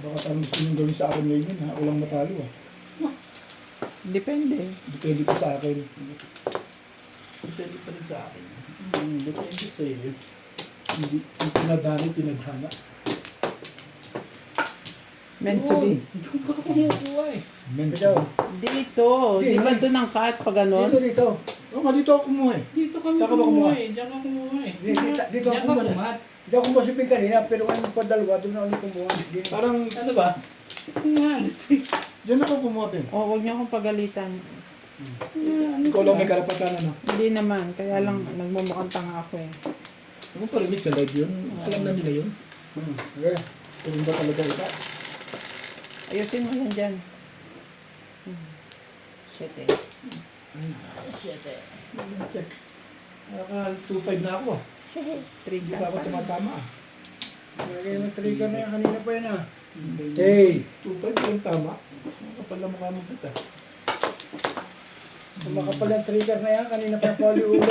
Baka anong gusto nyo gawin sa akin ngayon ha? Walang matalo ah. Depende. Depende pa sa akin. Depende pa rin sa akin. Depende sa'yo. Hindi tinadhana, tinadhana. Meant to be. Doon ka kumukuha eh. Mental. Dito. Di ba doon ang cut pag ganon? Dito. Oo nga, dito ako kumuha eh. Dito kami Saan ka ba kumuha kumuha? eh. Diyan ka kumuha eh. Dito Diyan ako ka kumuha. kumat. Hindi ako kumusipin kanina, pero ngayon pa dalawa, doon na ulit kumuha. Parang, Ano ba? Kumuha. dyan ako kumuha eh. O, huwag niyo akong pagalitan. Ikaw lang may karapatan ano. Hindi naman. Kaya lang nagmumukhang tanga ako eh. Ano pa rin sa live yun? Alam na nila yun. Okay. Kung ba talaga ito? Ayusin mo yan dyan. Shit eh. Shit eh. Check. Naka 2.5 na ako ah. Trig Hindi lang pa ako pa. tumatama ah. Lagay mo trigger na yan, kanina pa yan ah. Hey! Hey! 2.5 yung tama. Kapal na mukha mo kita. Kung makapal yung trigger na yan, kanina pa pa uli.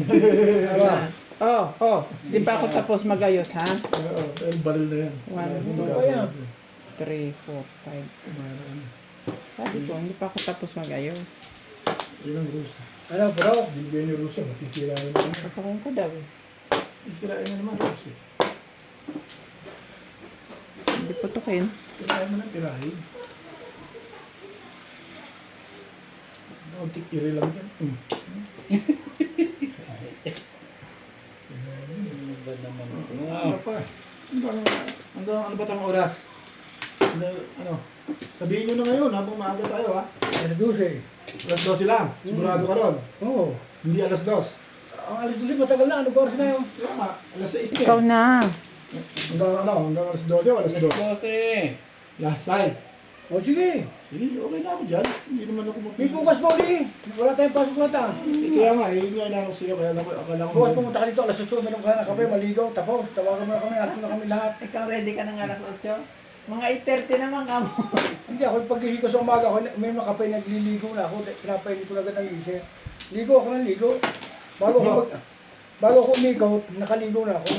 Diba? Oh. Di pa ako tapos magayos ha? Oo, yung baril na yan. 1, Ano 2, ba yan? 3, 4, 5. Sabi ko, hindi pa ako tapos magayos. Yun ang rules. Ano bro? Binigyan niyo rules yan. Masisirain na naman. Papakin ko daw eh. Sisirain na naman rules eh. Hindi putukin. Tirahin mo ng tirahin. Kaunting iri lang dyan. Ano ba naman ito? Ano pa? Ano ba tayong oras? Ano? Sabihin nyo na ngayon habang maaga tayo ha. Alas 12. Alas 12 lang. Sigurado ka ron. Oo. Hindi alas 2. Ang alas 12 matagal na, ano ba oras na yun? Kaya nga, alas 6 Ikaw eh. na. Hanggang alas 12 o alas Alas 2? 12. Last side. O sige. Sige, okay na ako dyan. Hindi naman ako May bukas pa uli. Wala tayong pasok na ta. Kaya nga, yun nga inaanong sila. Kaya akala ko. Bukas pumunta ka dito, alas 8, meron ka na kape, maligaw, tapos. Tawagan mo na kami, ato na kami lahat. Ikaw ready ka ng alas 8? Mga 8:30 naman ka mo. Hindi ako, pag-ihi ko sa umaga, ako, may mga kape, nagliligo na ako. Pinapainit ko agad ang gising. Ligo ako ng ligo. Bago ako umikaw, nakaligo na ako.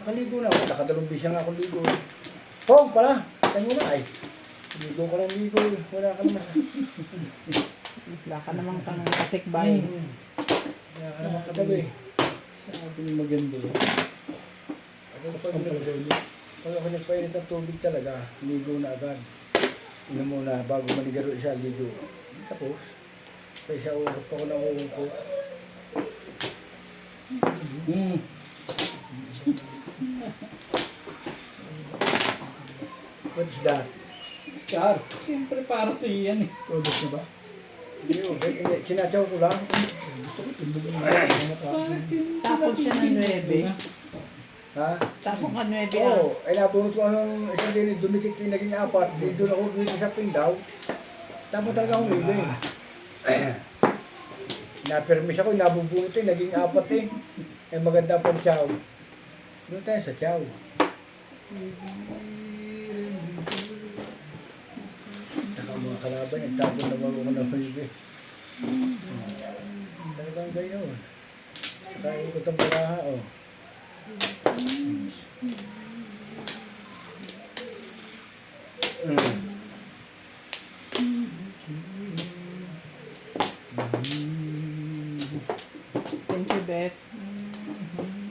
Nakadalong bisa nga ako ligo. Pong pala, tayo mo na ay. Ligo ko ng ligo, wala ka naman. Wala ka namang kang kasikbay. Wala ka naman katabi. Sabi maganda yun. Pag ako nagpainit ng tubig talaga, ligo na agad. Ino muna, bago manigaro siya, ligo. Tapos, kaya siya urot ako ng uungko. What's that? Scar. Siyempre para sa iyan eh. Product na ba? Sinatsaw ko lang. Gusto ko timbugin na. Tapos siya ng 9. Ha? Tapos ka 9 Oo, ay nabunot ko ng isang din, dumikit yung naging 4. Di doon ako dito sa Pindaw. Tapos talaga akong libre. Napermis ako, nabubunot eh, naging 4 eh. Ay maganda pang chow. Doon tayo sa chow. Saka mga kalaban, nagtapon na ako ng libre. Talagang ganyan. Saka ikot ang baraha, oh. Thank you, Beth.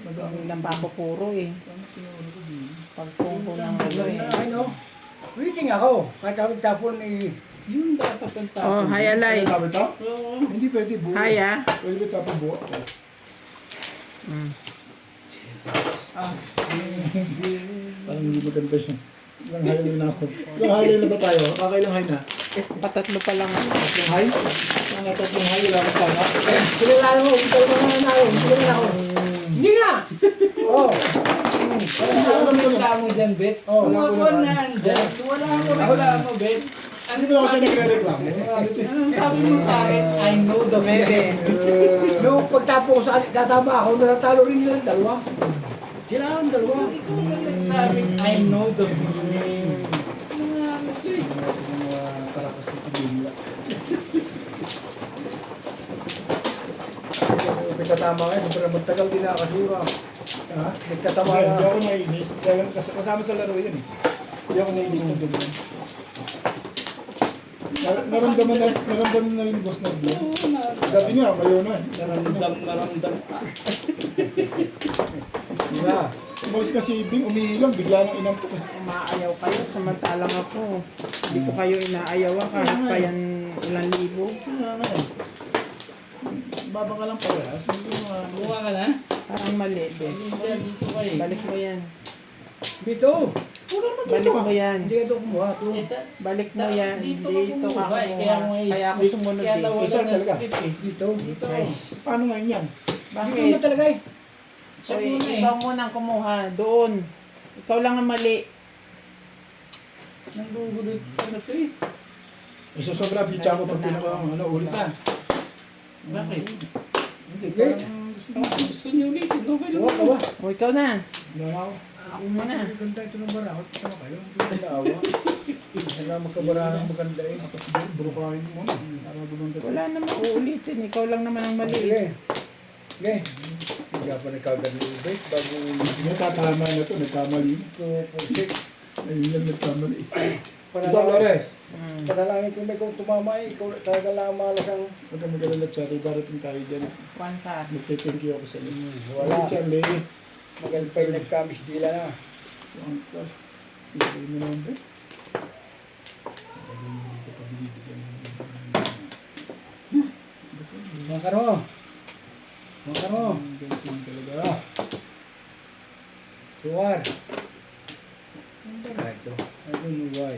Mag-aaming lang pa ako puro eh. Pagpungko ng ano eh. Ano? Waiting ako. Kahit ako tapon eh. Yun dapat ang tapon. Oh, hi Alay. Ano tawag ito? Oo. Hindi pwede buo. Hi ah. Pwede ba tapos buo? Parang hindi maganda yun. Ilang highlight na ako. Ilang highlight na ba tayo? Kakailang high na? Patatlo pa lang ako. Tatlong high? Mga tatlong high, wala akong tama. Kilala mo, ikaw na naman ako. Kilala ako. Hindi nga! Oo. Ano ang reklamo dyan, Bet? Oh, Kung wala ko ako naman. nandyan, wala ako reklamo, Bet. Hindi ba ako siya nagre-reklamo? Anong sabi mo sa akin? I know the Bebe. feeling. Nung pagtapo ko sa tatama ako, natalo rin nilang dalawa. Sila ang dalawa. Ikaw ang nagsabi, I know the feeling. Parakas na pagigila. Nagtatama ngayon, sobrang magtagal din nakakasura. Ha? Nagtatama Hindi na. ako naiinis. Kasama sa laro yun eh. Hindi ako nainis ng ganyan. Naramdaman na rin boss na blue. Dati nga, kayo na. Naramdam pa. Wala. Umalis ka si Bing, umiilang, bigla nang inantok eh. Umaayaw kayo, samantalang ako. Hindi ko kayo inaayawan kahit pa yan ilang libo. Kaya nga eh. Babang ka lang parehas. Hindi mo Buka ka na? Parang mali, be. Dito ka eh. Balik mo yan. Dito. Balik mo yan. Hindi ka ito kumuha. Ito. Balik mo yan. Dito Dito ka kumuha. Kaya kumuha. may Kaya ako split. sumunod Kaya eh. nawala Isa na talaga. split eh. Dito. Dito. Ay, Paano ngayon yan? Dito na bakit? talaga eh. Siya Oy, muna eh. ikaw muna ang kumuha. Doon. Ikaw lang ang mali. Nanggugulit pa na ito eh. Isosobra, pitcha ko pag pinaka, ulit na. Bakit? Hindi, parang Ang gusto niyo ulitin. Okay lang. Huwag ka ba? O, ikaw na. Wala na ako. Ako muna. Ganda ito ng barakot. Sama kayo. Hindi ka naawa. Isa na magkabara ng maganda eh. Burukahin mo na. Para gumanda. Wala namang uulitin. Ikaw lang naman ang mali. Sige. Sige. Hindi ka pa nagkaganda yung break. Bago Natatama na to, nagkamali. ito pusik. Ayun lang nagkamali. Ito, Panalangin, Flores. Hmm. ko may kung tumama eh. Ikaw talaga lang malas ang Huwag ka mag-alala, Charlie. Darating tayo dyan. One car. Magte-thank you ako sa iyo. wala. Charlie. Magalpay nagkamis dila na. Tigay mo naman ba? Lagyan mo dito pa binibigyan ng Mga karo. Mga karo. ganyan talaga. Suwar. Ano ba ito? I don't know why.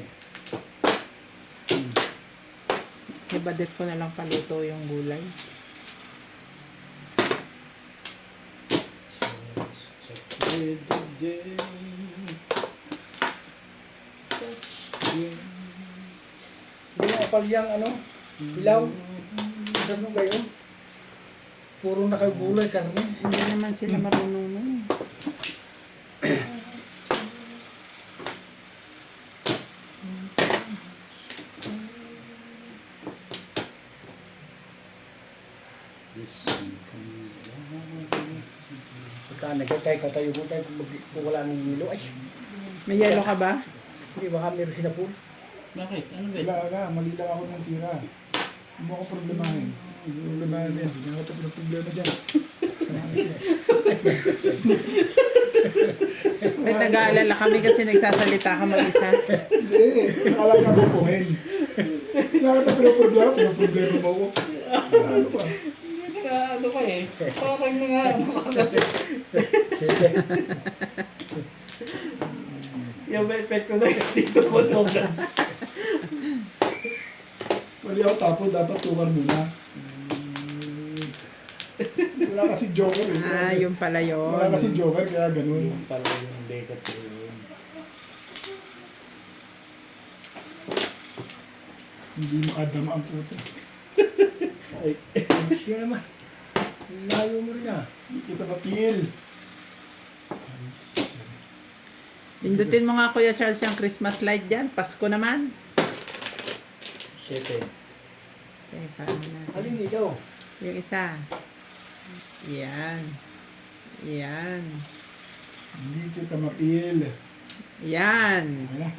Ibadet ko na lang paluto yung gulay. Hindi mo kapalyang ano? Ilaw. Ano kayo? Puro na kayo gulay karne. Hindi naman sila marunong nun. Saka nagkatay ka tayo mo tayo kung wala nang nilo. Ay, May yelo ka ba? hindi baka meron sinapul. Bakit? Ano ba? Wala ka, mali lang ako ng tira. Hindi mo ako problemahin. Problemahin yan. Hindi na ako ng problema dyan. May nag-aalala kami kasi nagsasalita ka mag-isa. Hindi, akala ka bubuhin. Hindi na kita pinoproblema mo ako. Ano pa? Hindi nga ano ka eh. Parang nga ano ka kasi. Yung epekto na yung dito mo tugas. Mali ako tapos dapat tukar muna. Wala kasi joker eh. Ah, yung pala yun. Wala kasi joker kaya ganun. Yung pala yung dekat yun. Hindi makadama ang puto. Ay. Siya naman. Layo mo rin ah. Hindi kita papil. Pindutin mo nga Kuya Charles yung Christmas light dyan. Pasko naman. Shit eh. Okay, paano natin? Alin ikaw? Yung isa. Yan. Yan. Hindi kita mapil. Yan.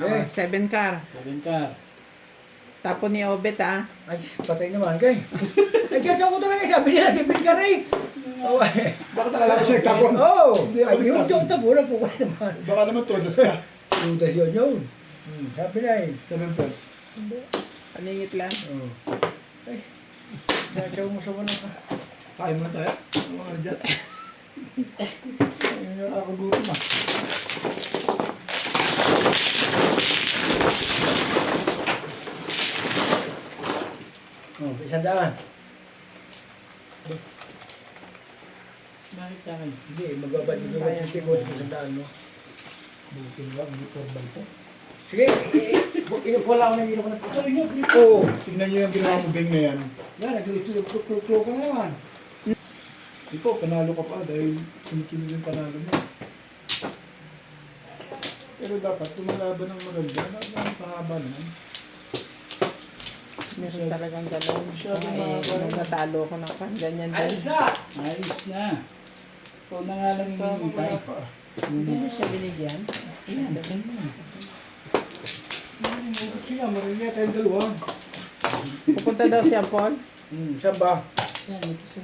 Ayan. Oh, 7 car. 7 car. Tapo ni Obet ah. Ay, patay naman kay. Ay, kaya ko talaga sabi nila si Bill Carey. Oh, Bakit akala ko siya nagtapon? oh. Hindi ako Ay, yung nagtapon. tabo na po kayo naman. Baka naman todas ka. Tudas yun yun. Sabi na eh. 7 pers. Paningit lang. Oh. Ay, kaya mo sa wala ka. Kain mo tayo. Ang mga dyan. Ayun yung kakagutom ah. Oh, 100. Bakit sa akin? Hindi, magbabad dito na yung timo dito sa daan, no? Bukin lang, hindi football to. Sige, wala ako nang ilo ko na. Oo, tingnan nyo yung ginawa mo bang na yan. Yan, nag-tulo ka na naman. Ikaw, panalo ka pa dahil sunod-sunod yung panalo mo. Pero dapat tumalaban ng maganda. Dapat ang pahaba naman. Meron talagang gano'n. Masyado Ay, mahaba. nung natalo ko ng pan, ganyan din. Ayos na! Ayos na. Ikaw na nga lang Tama, hinihintay. wala pa. Hindi mo siya binigyan. Ayan, ganun. nga, marinig tayong dalawa. Pupunta daw siya, Paul. Saan ba? Yan, ito sa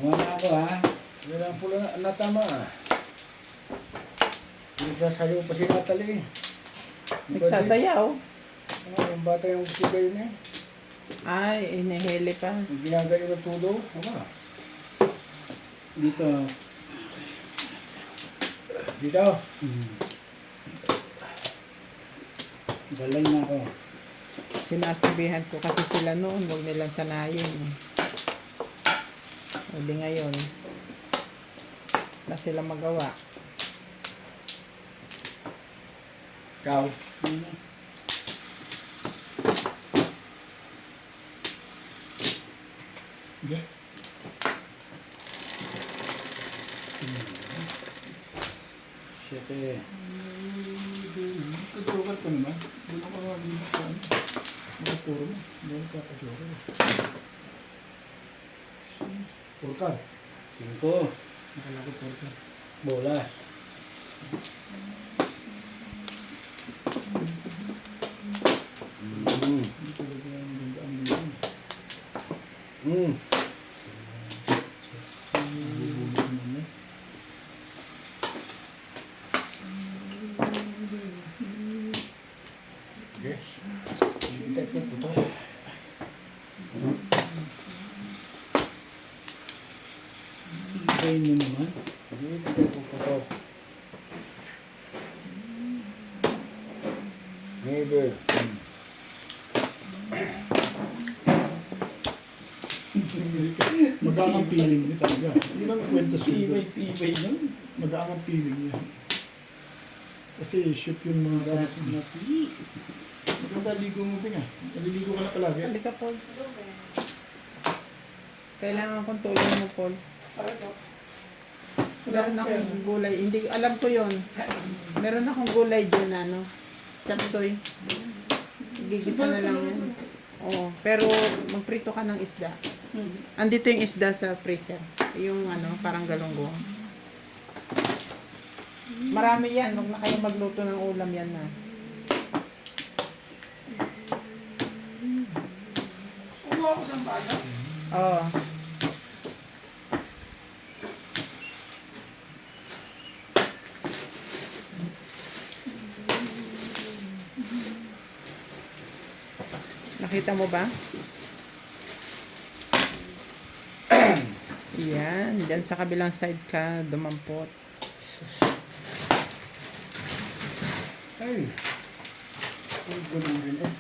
Mga na ako ha. Wala lang pula na natama. Nagsasayaw pa si Natalie. Nagsasayaw. Yung bata yung sigay niya. Ay, inihili pa. Yung ginagayo ng tulo. Ama. dito. Dito. Balay na ako. Sinasabihan ko kasi sila noon, huwag nilang sanayin. Hindi ngayon. Wala silang magawa. Ikaw. Okay. Siyete. Joker ko naman. Hindi ko makakabili ko. Makapuro mo. Hindi ko kaka-joker. Porkar. 5. Nakala ko porkar. Bolas. Hindi ko talaga ang ganda ang ganda. Bubulog naman eh. Yes. Hintay ko puto. Kain mo naman. Hintay ko puto. Neighbor. Magaang ang feeling niya talaga. Yun ang kwenta shoot. Tibay nun. Magaang ang feeling niya. Kasi shoot yung mga Gas na pi. maganda ligo mo pinga. Naliligo ka na palagi. Halika, Paul. Kailangan kong tulong mo, Paul. Meron akong gulay. Hindi, alam ko yon. Meron akong gulay dyan, ano. Chapsoy. Gigisa na lang yan. Oo. Pero magprito ka ng isda. Andito yung isda sa freezer. Yung ano, parang galunggong. Marami yan. Huwag na kayo magluto ng ulam yan na. Oo. Nakita mo ba? Yan. Diyan sa kabilang side ka dumampot. Ay. Ay, ganun rin eh.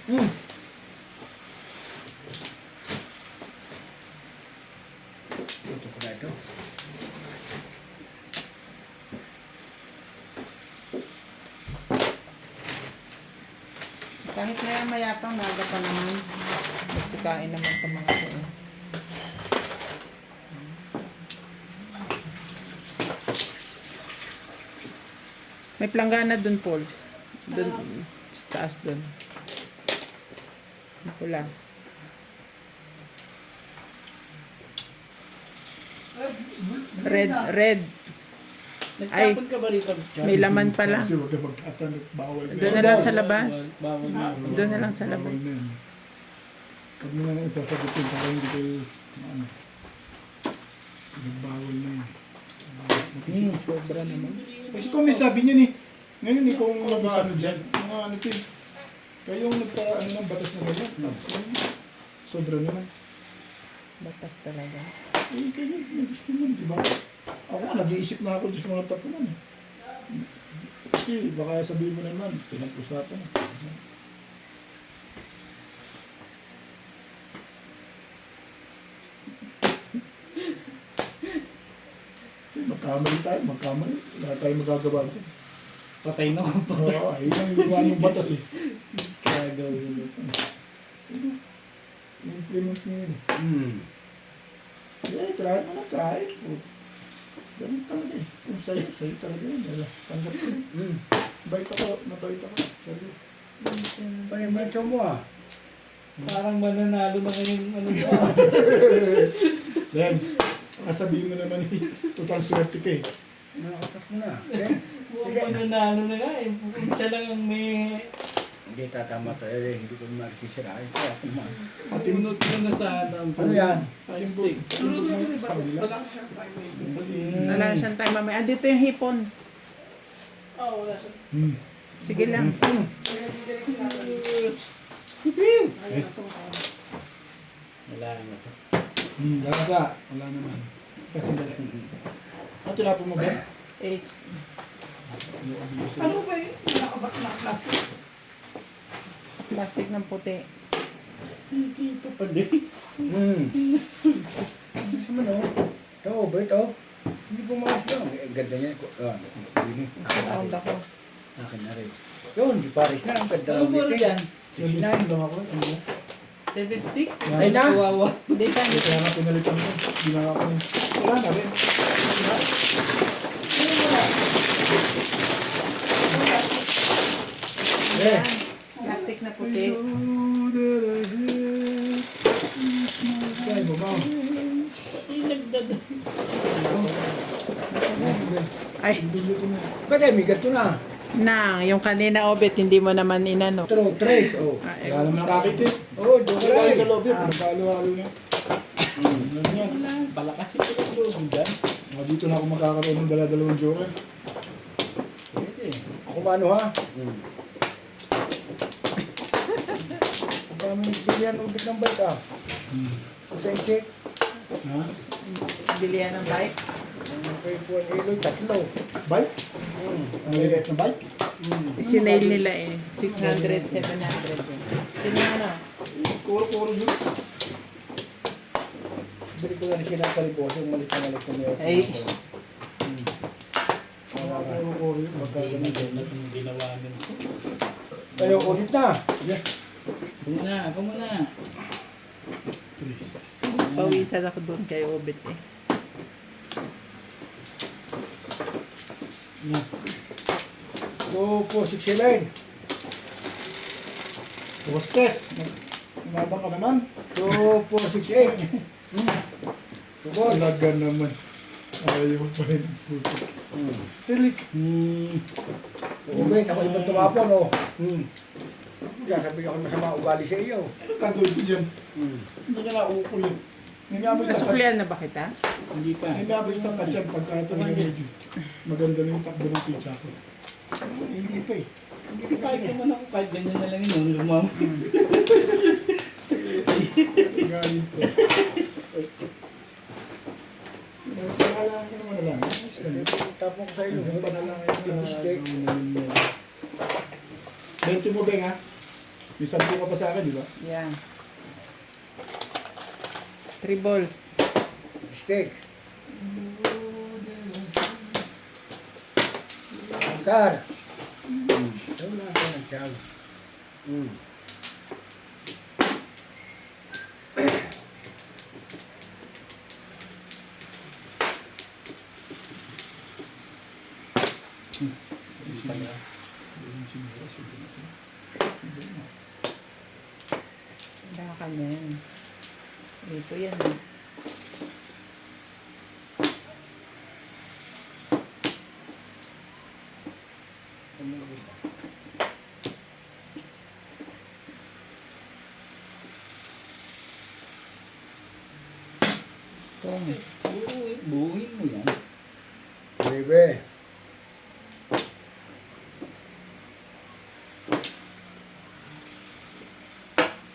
Puto ko na ito. Kahit maya mayapang maga pa naman. Magsikain naman sa mga ito. May planggana dun, Paul. Dun, sa taas dun. Ang pula. Red. Nagtapon ka ba rito? May laman pala. Kasi huwag ka magtatanong. Bawal Doon na lang sa labas. Bawal na. Doon na lang sa labas. Bawal na yan. Huwag mo na sasagutin para hindi kayo ano. Nagbawal na yan. Sobra naman. Kasi kung may sabi niya ni, ngayon ikaw ang nag-ano dyan, mga ano ito eh. Kayo yung nagpa-ano ng batas na ganyan. Sobra naman. Batas talaga. Eh, kayo, may gusto mo, di ba? Ako, nag-iisip na ako dyan sa mga tapunan eh. Kasi baka sabihin mo naman, pinag-usapan eh. Magkamali tayo, magkamali. Wala tayong magagawa dyan. Patay na ako pa. Oo, ayun ang iwan ng batas eh. Kaya gawin mo. Implement mo yun. Eh, try mo na, try. Ganun talaga eh. Kung sa'yo talaga yun. Tanggap ko yun. Bait ako, mabait ako. Sorry. Panimancho mo ah. Parang mananalo na ngayon ano ba? Then, sabihin mo naman eh, total swerte ka eh. Nakakatak mo na. Mukhang mananalo na nga eh. Kung isa lang ang may Hindi tatama tayo eh. Hindi ko magsisirain. Kaya kumain. Tinunod ko na sana ang Ano yan? Ating stick. sa kabila. Wala na siyang time mamaya. Andito yung hipon. Sige lang. Wala na to. Lasa. Wala naman. Kasi dali. Ano tinapon mo ba? 8. Ano ba yun? Nakabak na klase. Plastic ng puti. Hindi pa pa din. Gusto mo no? Ito, ba ito? Hindi pumayos lang. Eh, ganda niya. Round ako. Akin na rin. Yun, di pares na. Ang ganda. Ano mo yan? Service lang lang ako. Ano ba? 7 stick? Ay na. Kawawa. Hindi pa. Hindi kaya nga pinalitan ko. Ginawa ko. Wala na rin. Yan. Plastic na puti. Kaya mo ba? Ay, Ba't ay migat ko na? nang, yung kanina obet, hindi mo naman inano. True, trace. Oh. Ay, Wala naman nakakit eh. Oh, doon ka Wala lang. sa loob eh. Nagkalo-halo na. Ano yan? Palakas ito ng loob dyan. Dito na ako magkakaroon ng dala-dalawang joker. Pwede. Ako mano ha? Ang daming bilyan ubit ng bike ah. Sa check. Ha? bilihan ng bike. Ang kay Juan Eloy, 3. Bike? Maliliit na bike? Sinail nila eh. 600, 700 yun. Sino yung ano? Kuro-kuro yun. Bili ko na rin siya ng kalibos, yung malit na malit na Ay. Kuro-kuro yun. Pagka Hindi ganun. na itong ginawa nito. Pero ulit na. Hindi na, ako muna. 3, 6. Pawisan ako doon kay Obet eh. Yan. 2, 4, 6, 7. Hostess. Nabang ka naman. 2, 4, 6, 8. Tubol. Talaga naman. Ayaw pa rin. Tilik. Ubit, ako ibang tumapon oh. Sasabihin ako masama ugali sa iyo. Ano gagawin ko dyan? Hindi ka na uukulit. May mamoy ka. Nasuklian na ba kita? Hindi pa. May mamoy ka katsyag pagka ito na medyo. Maganda na yung takbo ng pizza ko. Hindi pa eh. Kahit naman ako, kahit ganyan na lang yun, lumama. Galing ko. Panalangin ka naman na lang. Ayos lang yun. Tapon ko sa iyo. Yung panalangin ka Yung steak. 20 mo, Beng, ha? May 10 ka pa sa akin, di ba? Yan. 3 balls. Steak. Angkar. Wala ka ng tiyag. Wala ka na yan. Dito yan eh. Itong. Buuin mo yan. Bebe.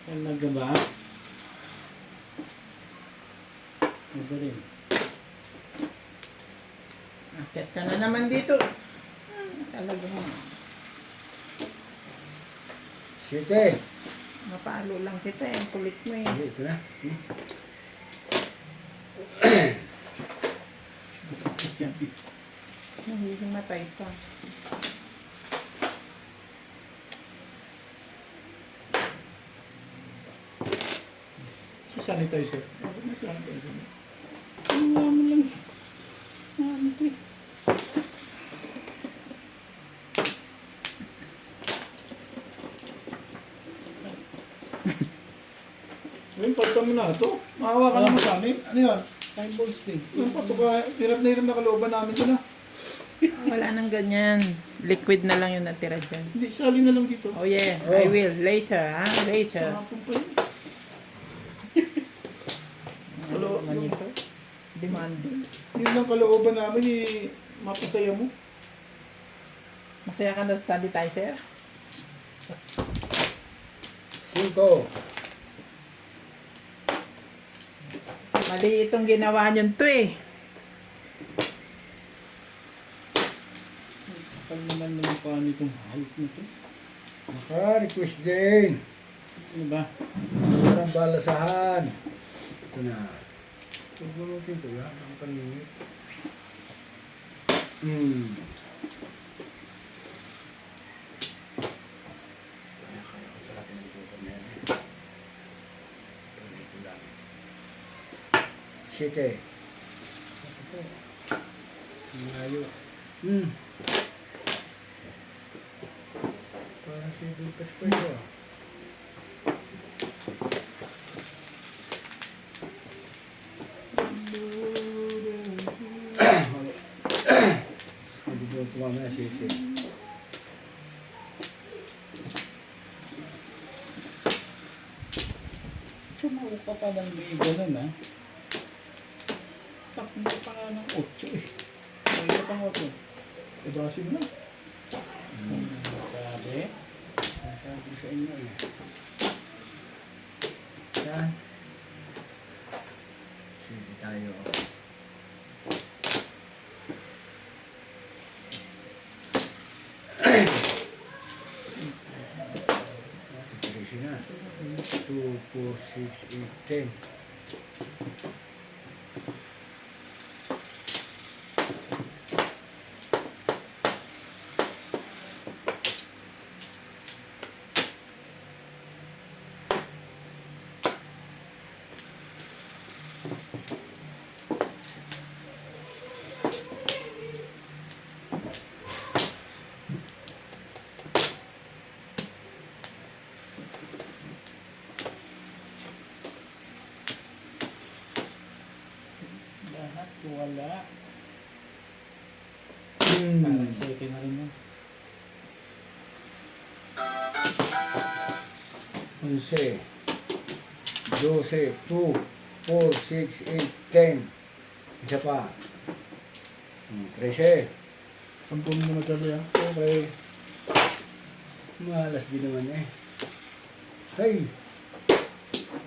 Talaga ba? Ano ba rin? Akit ka na naman dito. Talagang Siyete. mapalo lang kita eh. Ang kulit mo eh. Ito na. Hindi matay pa. So, sanitizer. Ano na sanitizer? Ano mo lang. Ano ito eh. Ayun, palitan mo na ito. Maawa ka naman sa amin. Ano yan? 5 balls din. Yung patuka, hirap na kalooban namin ito na. Wala nang ganyan. Liquid na lang yung natira dyan. Hindi, sali na lang dito. Oh yeah, I will. Later, ha? Later. Kahapon pa yun. Kalo, Ano ito? Demanding. yun lang kalooban namin eh, mapasaya mo. Masaya ka na sa sanitizer? 5. Mali itong ginawa niyon to eh. Kapag naman naman pa nitong height nito. Naka-request din. Ano ba? Parang balasahan. Ito na. Pagbunutin ko yan. Ang paningit. Kaya ko sa laki ng joker na yan eh. Tuloy ko lang. 7. Malayo. Parang 7 pas pa ito ah. Hindi ko tumama na 7. Sumuko ka pa ng may ganun ha. Takbo pa nga ng 8 eh. May ka pang 8. Padasin na. Sabi. Sabi sa inyo eh. Yan. Sige tayo. Titirisyo na. 2, 4, 6, 8, 10. Lahat wala. Hmm. Parang 7 na rin yun. 11, 12, 2, 4, 6, 8, 10. Isa pa. 13. Sampun mo na tabi ah. Okay. Malas din naman eh. Hey!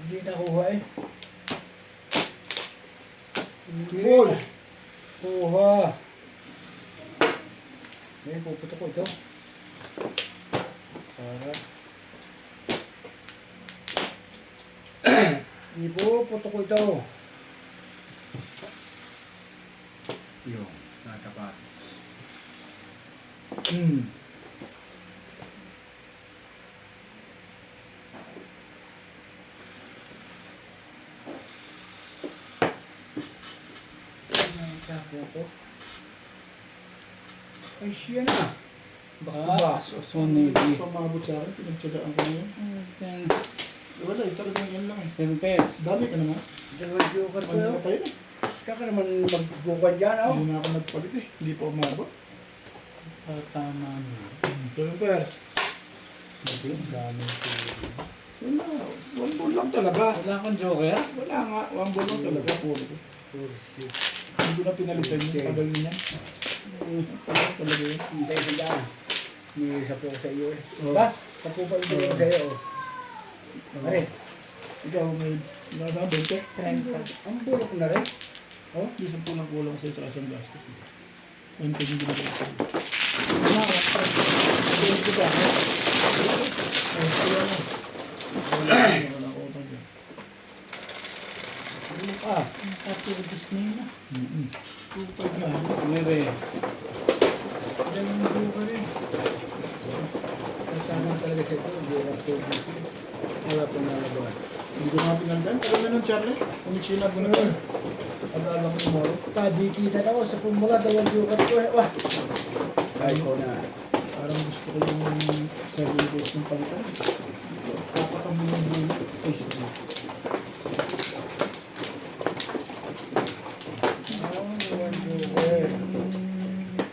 Hindi nakuha eh. Hindi Ball. Kuha. Eh, puputo ko ito. Para. Ipuputo ko ito. Yung, natapat. Tapo ko. Ay, siya na. Baka So navy. Pamabot sa akin, pinagtsagaan ko na yun. Wala, talagang yan lang eh. 7 pairs. Dami ka naman. Dalawang joker ko Ano yun. na tayo na? Kaya ka naman magbukan dyan, oh. Hindi na ako nagpalit eh. Hindi pa umabot. Tama na. 7 pairs. Hindi, dami ko. Wala. One ball lang talaga. Wala kang joker? Wala nga. One ball lang talaga. Puro ko. 4, 6. Hindi ko na pinalitan yung tagal niya. Tagal talaga yun. Hintay ko dyan. May isa po ko sa iyo eh. Oh. Ba? Tapo pa ito ko sa iyo, oh. Pare, Ikaw may nasa 20. 30. ang bulok na rin. Oh, di sa pulang kulang sa isang gastos. 20 yung ginagawa sa iyo. Thank you ba? Ay, kaya na. Wala na utang dyan. Ano pa? Nakaturo Disney na. Utang na. 9. Dalawang joker eh. Ang tama talaga sa ito. Hindi wala po. Wala po nalagawa. Hindi ko nga pinalitan. Tagal na nun, Charlie. Kung sinab ko na yun. Pag-alam ko tomorrow. Kadikita na ako sa formula. Dalawang joker ko eh. Wah! Ay ko na. Parang gusto ko yung 7 days ng palitan. Dapat ang buong buong. Ay, sorry. Dalawang joker.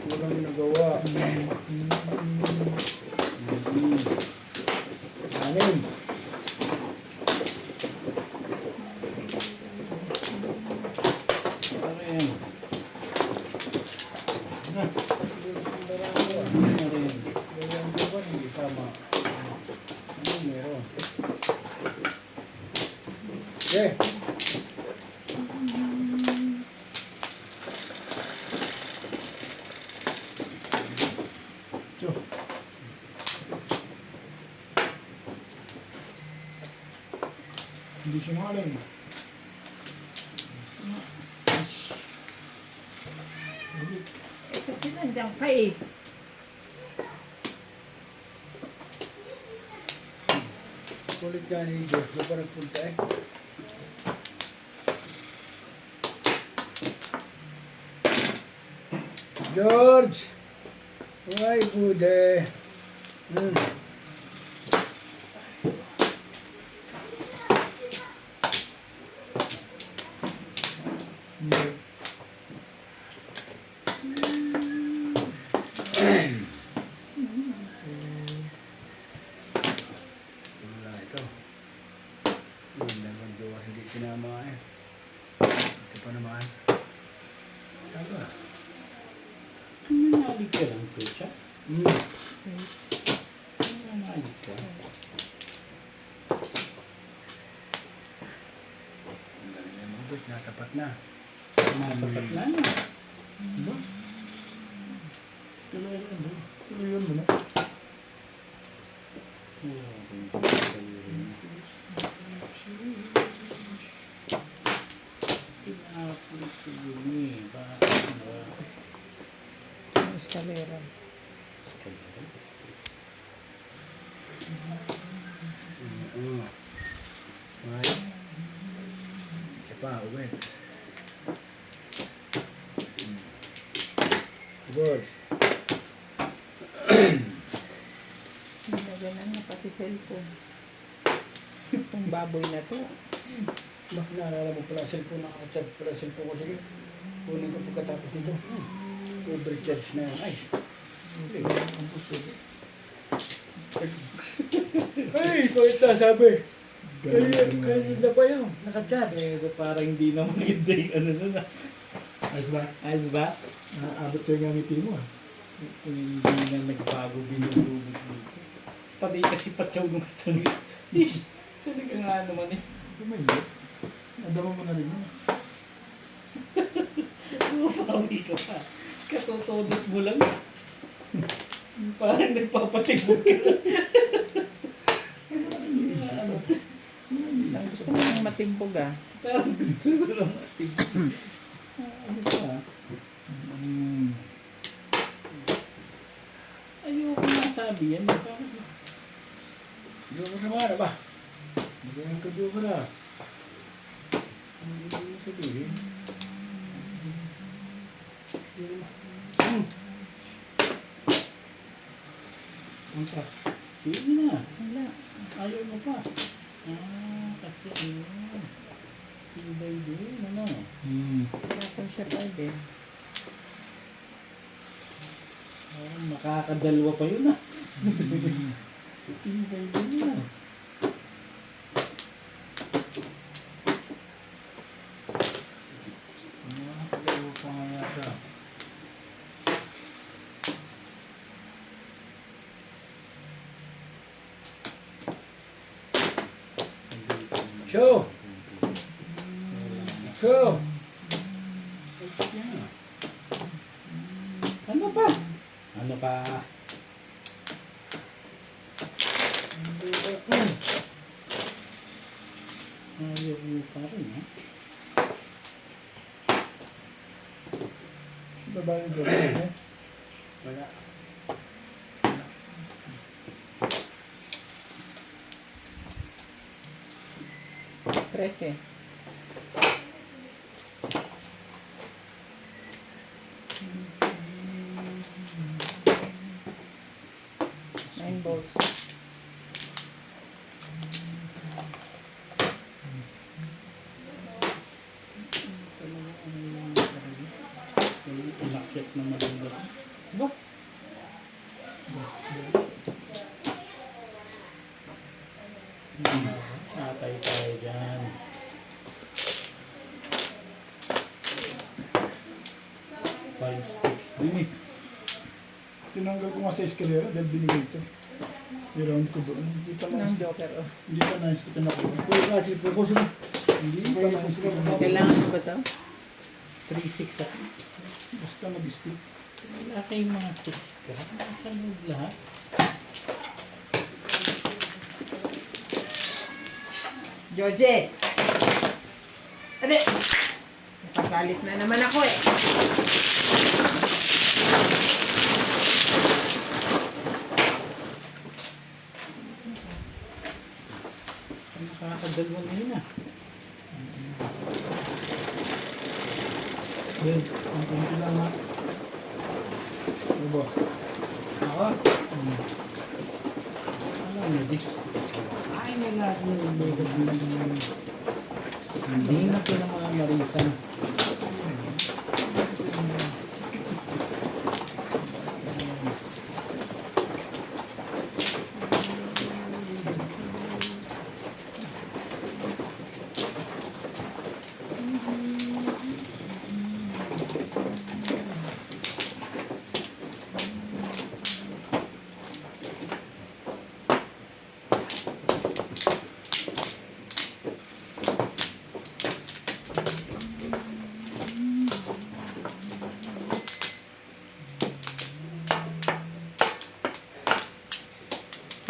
Walang nagawa. Okay. So, hindi sinungaling. Eh, kasi nandiyan ka eh. Kulit nga ni Diyos. Doon pa nagpunta eh. George! Ay, bude. Hmm. Hindi. Wala ito. Yun naman doon hindi tinama eh. Ito pa naman. Ano? Nangalig ka lang po siya. Hmm. Nangalig ka. Ang galing naman boss. Natapat na. Matapat na na. Diba? Tuloy yun, no? Tuloy yun mo na. Pinapulit ko yun eh. Bakit ba? Ang eskalera. Oo. Ay. Siya pa, uwit. Boss. Nilagyan na pati cellphone. Itong baboy na to. Bah, naalala mo pala cellphone, nakaka-charge pala cellphone ko. Sige, kunin ko pagkatapos nito. Overcharge na yan. Ay, Ang puso. ay, bakit nasabi? Ganun. Kanina pa yun, naka-charge. Eh, parang hindi na maganda yung ano nun ah. Ayos ba? Ayos ba? Naabot kayo ng ngiti mo ah. Kung hindi na nagbago binububog dito. Pati kasi patsaw nung isang talaga nga naman eh. Kumainit. Nadama mo na rin yun. Umapawi ka pa. Katotodos mo lang. Parang nagpapatibog ka na. Iniisip ko. Iniisip Gusto ko. mo nang matimbog ah. Parang gusto ko lang matibog. Ano ba? Ayoko nga sabi yan. Diyo ko naman, ba? Magaling ka diyo ko na. Hindi mo sabihin. Ano pa? Sige na. Wala. Ayaw mo pa. Kasi ano. Ibay din, ano. Wala pang siya pwede. Makakadalwa pa yun ah. Ibay din ah. Nakakalayo pa nga yata. Show! Show! Ano pa? Ano pa? Ayaw mo pa rin ha? Babae yung gawin. Wala. Trece. Nine balls. Umakyat na maganda. Ba? Atay tayo dyan. Five sticks din eh. Tinanggal ko nga sa eskalera dahil binigay ito. I-round ko doon. Hindi pa Ng nice. joker oh. Hindi pa nice ito na ko. Puro kasi, puro ko Hindi pa na-stick. Kailangan mo ba ito? 3-6 ako. Basta nag-stick. Wala kayong mga 6 ka. Sa loob lahat. Georgie! Ade! Nakagalit na naman ako eh. Nakakadalwa na yun ah. Yan, ang konti lang ha. Ano boss? Ako? Alam mo, this. Ay, may lahat yung bagay ng hindi na ito ng mga marisan.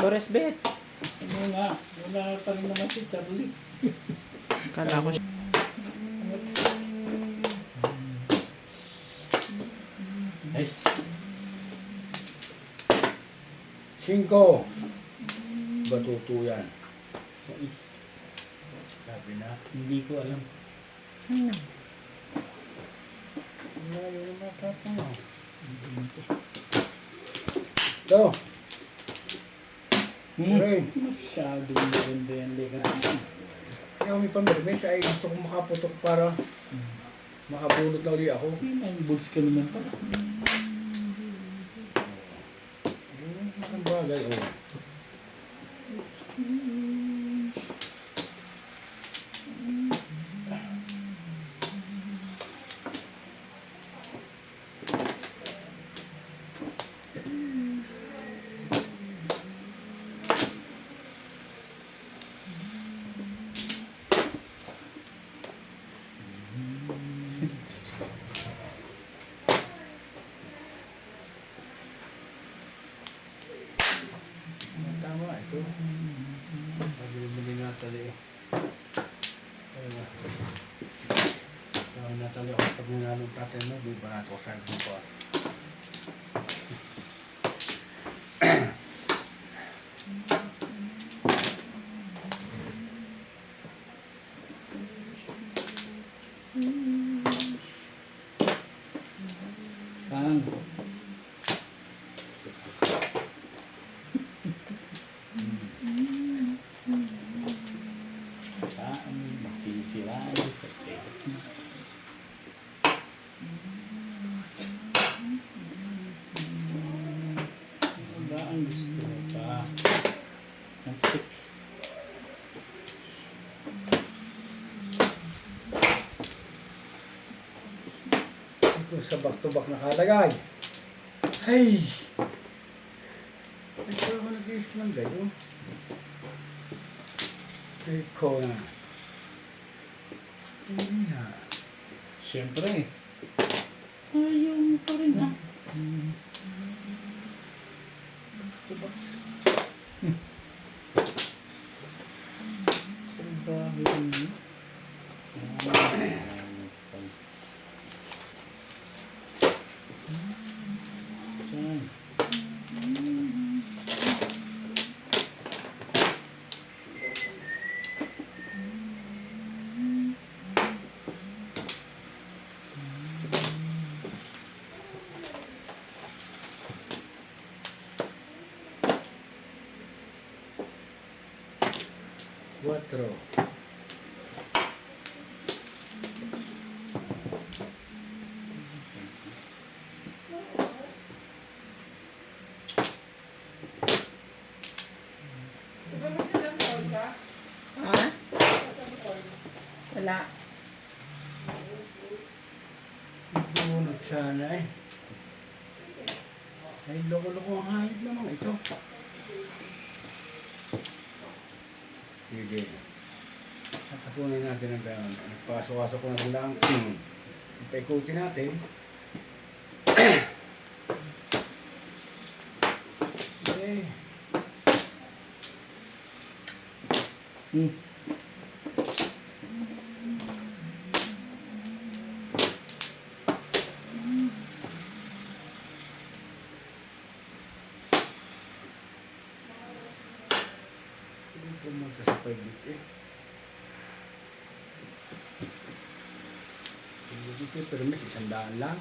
Boris Bet. Ano nga, wala pa rin naman si Charlie. Kala ko siya. Nice. 5. Batuto yan. Sa is. Sabi na. Hindi ko alam. Ano? Wala yung matapang. Ito. Hmm. Masyadong maganda yan, Lega. Kaya may pambermes ay gusto kong makaputok para makabulot na uli ako. May bulls ka naman pala. Ang bagay, oh. Tama, ito. Pag-ibili natali eh. Natali ako pag ninalong tatay mo, di ba nato sa akin ko. Kang. Saan magsisiraan sa pera. Ano ba ang gusto mo pa? Ang stick. Ito sa back-to-back nakalagay. Ay! Ay, pero ako nag-iisip ng gayo. Ay, ko na. Hindi na. Siyempre. Ayaw mo pa rin ha. Sa bahay niyo. Diyan. Cuatro. Ha? Wala. Bunot sana eh. Ay, loko-loko ang hayop naman ito. Sige. Tatapunin natin ang gano'n. Nagpasok-asok ko na lang. Paikutin natin. Okay. Pumunta sa paglit eh. Dito pero mas 100 lang.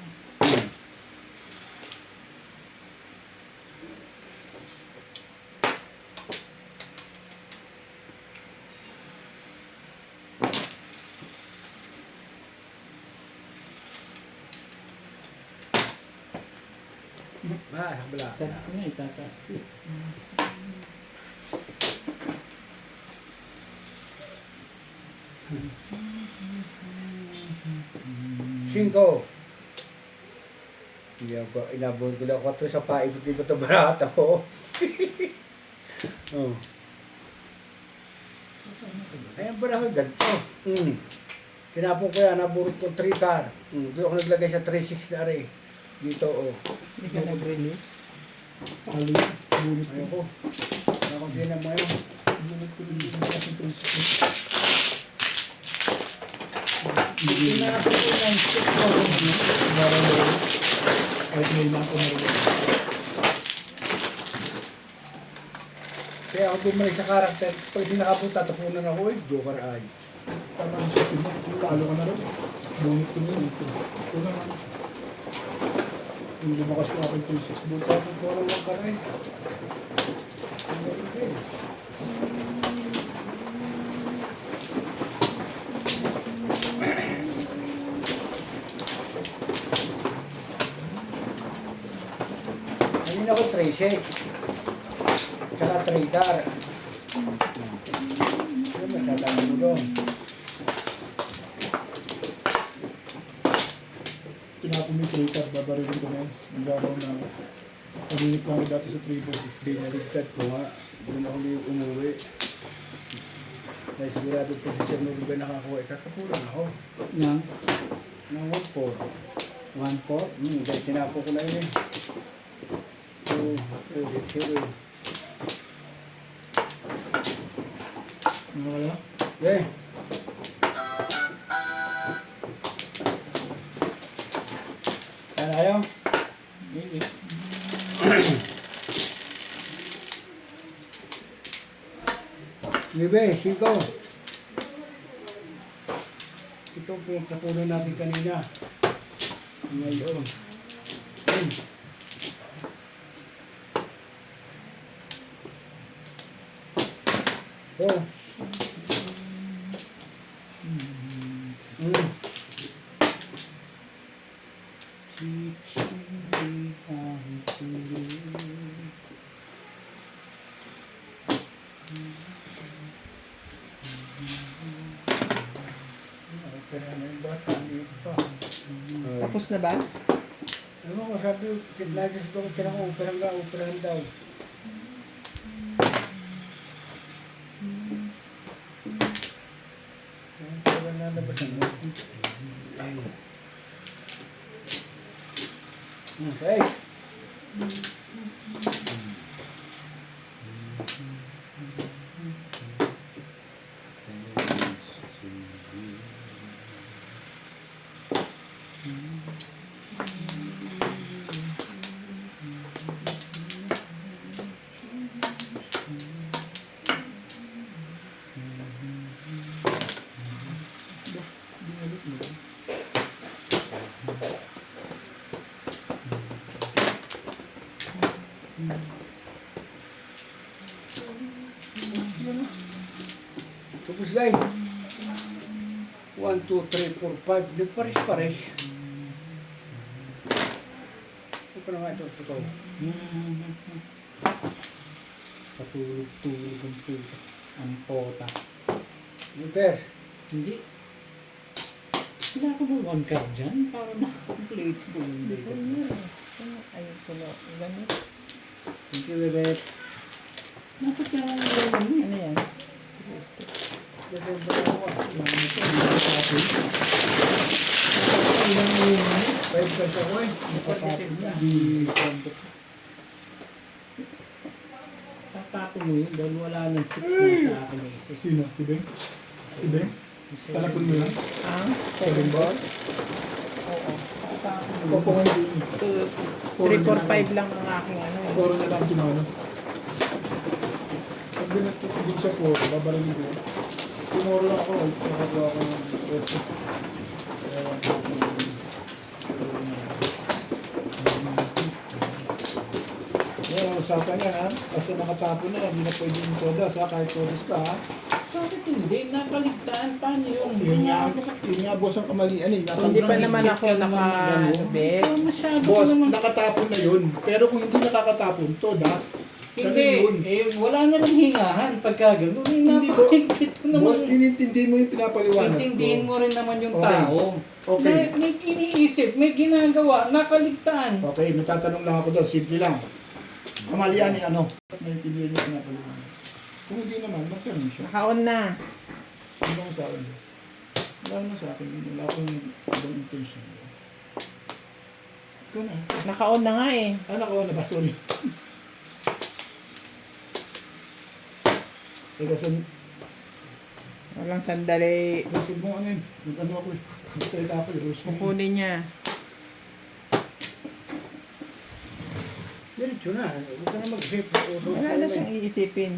Habla. Sarap na, itataas ko. Cinco. Hindi ako, inabot ko lang 4 sa paikot-ikot na barata ko. Oh. Ayan ba na ako ganito? Tinapon ko yan, naburot ko 3 car. Doon ako naglagay sa 360 na rin. Dito, oh. Hindi ka nag-release. Palo yun. Bunot ko. Ayoko. Nakong din naman yun. Bunot ko din yung sa akin 360. Tinapon ko ng stick ko. Kahit may na ako na rin. Kaya ako bumalik sa karakter. Pag hindi nakapunta, tapunan ako eh. Joker ay. Tama ang shot mo. Talo ka na rin. Bunot ko na ito. Ito na nga. Yung lumakas yung aking 360 doon. Tapos ko lang ka rin. Ayun ako 3-6. Tsaka 3-car. Ayun, matatagal mo doon. Tinapon mo yung traitor. Babarilin ko na yun. Ang garaw na ako. Paninip lang ako dati sa 3 balls. Binaligtad ko nga. Doon ako may umuwi. Dahil sigurado po si Sir Nuri ba nakakuha. Kakapulang ako. Nang Nang 1-4. 1-4? Dahil tinapo ko na yun eh. So, zero. Ano kaya? Eh. Kaya ayaw? Libe, 5. Ito po yung kapunan natin kanina. Ngayon. Oh. Tapos na ba? Ano ko sabi, lagi sa doktor ako, operahan daw. Wala na labasan mo. Okay. Tapos lang. 1, 2, 3, 4, 5. Nagpares-pares. Ito pa na nga ito. Totoo. Patulog-tulog ang puta. Ang pota. Lupers. Hindi. Wala ka ba one card dyan? Para na-complete mo yung data. Ayun ko na. Ganun. Thank you, Bebet. Dapat yan ang gawin mo. Ano yan? Five pesos ako eh. Nakatapon na. Di konto. Tatapon mo yun dahil wala nang 6 na sa akin na isa. Sino? Si Beng? Si Beng? Talapon mo yan? Ah, 7 ball? Oo. Opo nga hindi. 3, 4, 5 lang ang aking ano. eh. Puro na lang tumano. Pag binatugin siya po, babarilin ko. Tumuro lang ako, nakagawa ko ng kotse. Yan, usapan yan ha. Kasi nakatapon na, hindi na pwede yung todas ha, kahit todas ka ha. Bakit hindi? Nakaligtaan. Paano yun? Yun nga boss ang kamalian eh. Hindi pa naman ako naka-bet. Masyado Boss, ka naman. nakatapon na yun. Pero kung hindi nakakatapon, todas. Hindi. Yun. Eh, wala na lang hingahan pagka gano'n. Hindi po. Napakingkit mo naman. Boss, inintindi mo yung pinapaliwanag ko. Intindihin mo rin naman yung Okay. tao. Okay. May iniisip, may ginagawa, nakaligtaan. Okay, natatanong lang ako doon. Simple lang. Kamalian ni ano? Naintindihan niyo yung pinapaliwanag. Kung hindi naman, magtanong siya. Nakaon na. Ano ko sa akin, boss? Wala na sa akin. Wala akong ibang intention. Ikaw na. Nakaon na nga eh. Anak ko na ba? Sorry. Teka, Walang sandali. Rusog mo ano yun? Nag-ano ako eh. Nagsalita ako eh. Rusog mo. Kukunin niya. Diretso na. Huwag ka na mag-isip. Wala na siyang iisipin.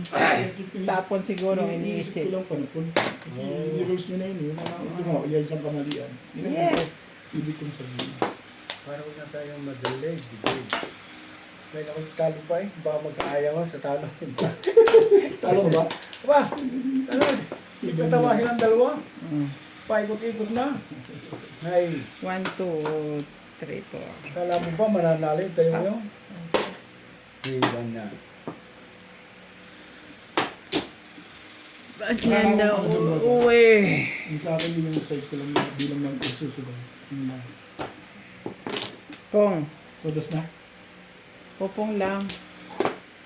Tapon siguro ang Iniisip iniisip. ko lang panapon. Kasi i-rules nyo na yun eh. Ito nga, yan isang kamalian. Yun ang Yes. ibig kong sabihin. Para huwag na tayong madali. Dibig. Kaya ako talo pa eh. Baka magkaayaw sa talo. Talo ba? Aba, ano? Tatawa silang dalawa. Mm. Paikot-ikot na. Ay, 1, 2, 3, 4. kala mo pa mananalo tayo yun. Iwan na. Ba't yan na uwi? Yung sa akin yung side ko lang bilang ng susunod. Yung na. Pong. Todas na? Popong lang.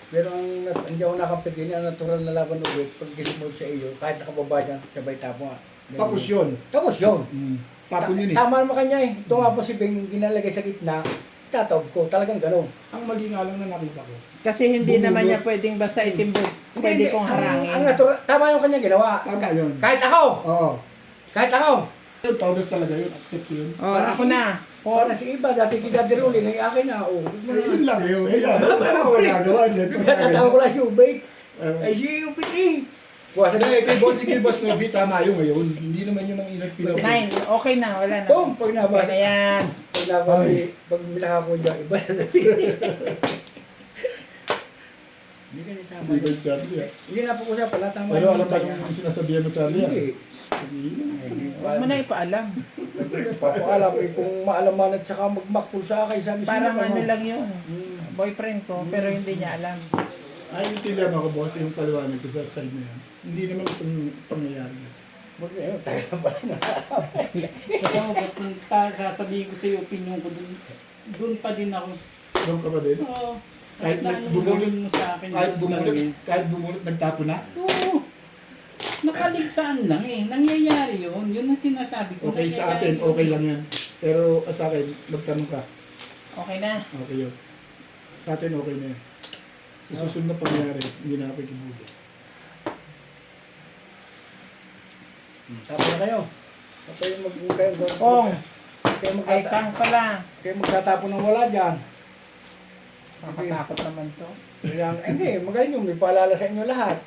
Pero hindi ako nakapitin, ang natural na laban ulit, pag gismod sa iyo, kahit nakababa dyan, sabay tapo nga. Tapos yun. Tapos yun. Tapon yun eh. Tama naman kanya eh. Ito nga po si Bing, ginalagay sa gitna, tataob ko, talagang gano'n. Ang mali nga lang na nakita ko. Kasi hindi Bumulot. naman niya pwedeng basta itimbog. Pwede kong Ang harangin. natural, tama yung kanya ginawa. Tama yun. Kahit ako! Oo. Kahit ako! Yun, todas talaga yun. Accept yun. Oh, ako na. Para si iba, dati kidadiruli, ngayon akin na, oh. Yun lang yun. Ano ko nagawa dyan? Natatawa ko lang si Ubay. Eh, Ay, si Upiti. Kuwasa na. kay Boss Nobi, tama yun ngayon. Hindi naman yun ang inag 9. Okay na. Wala na. Tom, pag Okay nabasa. na yan. Pag nabasa, pag milaha ko dyan, iba na sabihin. Hindi ka tama. Hindi ko Charlie ah. Hindi na po ko siya pala, tama. Pero yung alam ba kanya. yung sinasabihan mo Charlie ah? Hindi. Hindi. Huwag mo na ipaalam. Papaalam eh, kung maalaman at saka magmaktul sa akin, sabi Parang sila, ano lang yun. Hmm. Boyfriend ko, pero hindi niya alam. Ay, intindihan ako boss, yung paliwanag ko sa side na yan. Hindi naman itong pangyayari yan. Ba't yun? Tayo na pala na. Ikaw, ba't kung sasabihin ko sa'yo, opinion ko dun pa din ako. Doon ka ba din? Oo. Kahit Kahit na bumulot- mo sa akin. Kahit bumulot, nagtapo na? Oo. Nakaligtaan lang eh. Nangyayari yun. Yun ang sinasabi ko. Okay sa Nangyayari atin, yun. okay lang yan. Pero sa akin, magtanong ka. Okay na. Okay yun. Sa atin, okay na yan. Sa susunod na pangyayari, hindi na ako ikibuti. Tapos na kayo. Kayo kayo Ong. Kayo Ay, kang pala. kayo magtatapon ng wala dyan. Nakatakot naman to. Kaya, hindi, magaling yung may paalala sa inyo lahat.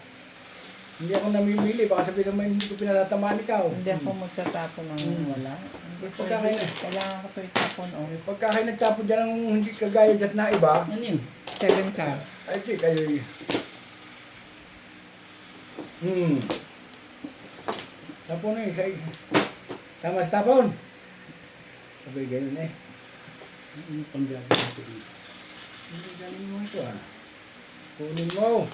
Hindi ako namimili, baka sabihin naman hindi ko pinatatamaan ikaw. Hindi ako magtatapon ng wala. Hindi Pagka pwede. kayo- Kailangan ko ito itapon. Oh. Pagka kayo nagtapon dyan ng hindi kagaya dyan na iba, Ano yun? 7 ka. ay di kayo Tapon na isa. Tama sa tapon. Sabi ganyan eh. Ano pang gagawin ko dito? Galing mo ito ah. Kunin mo.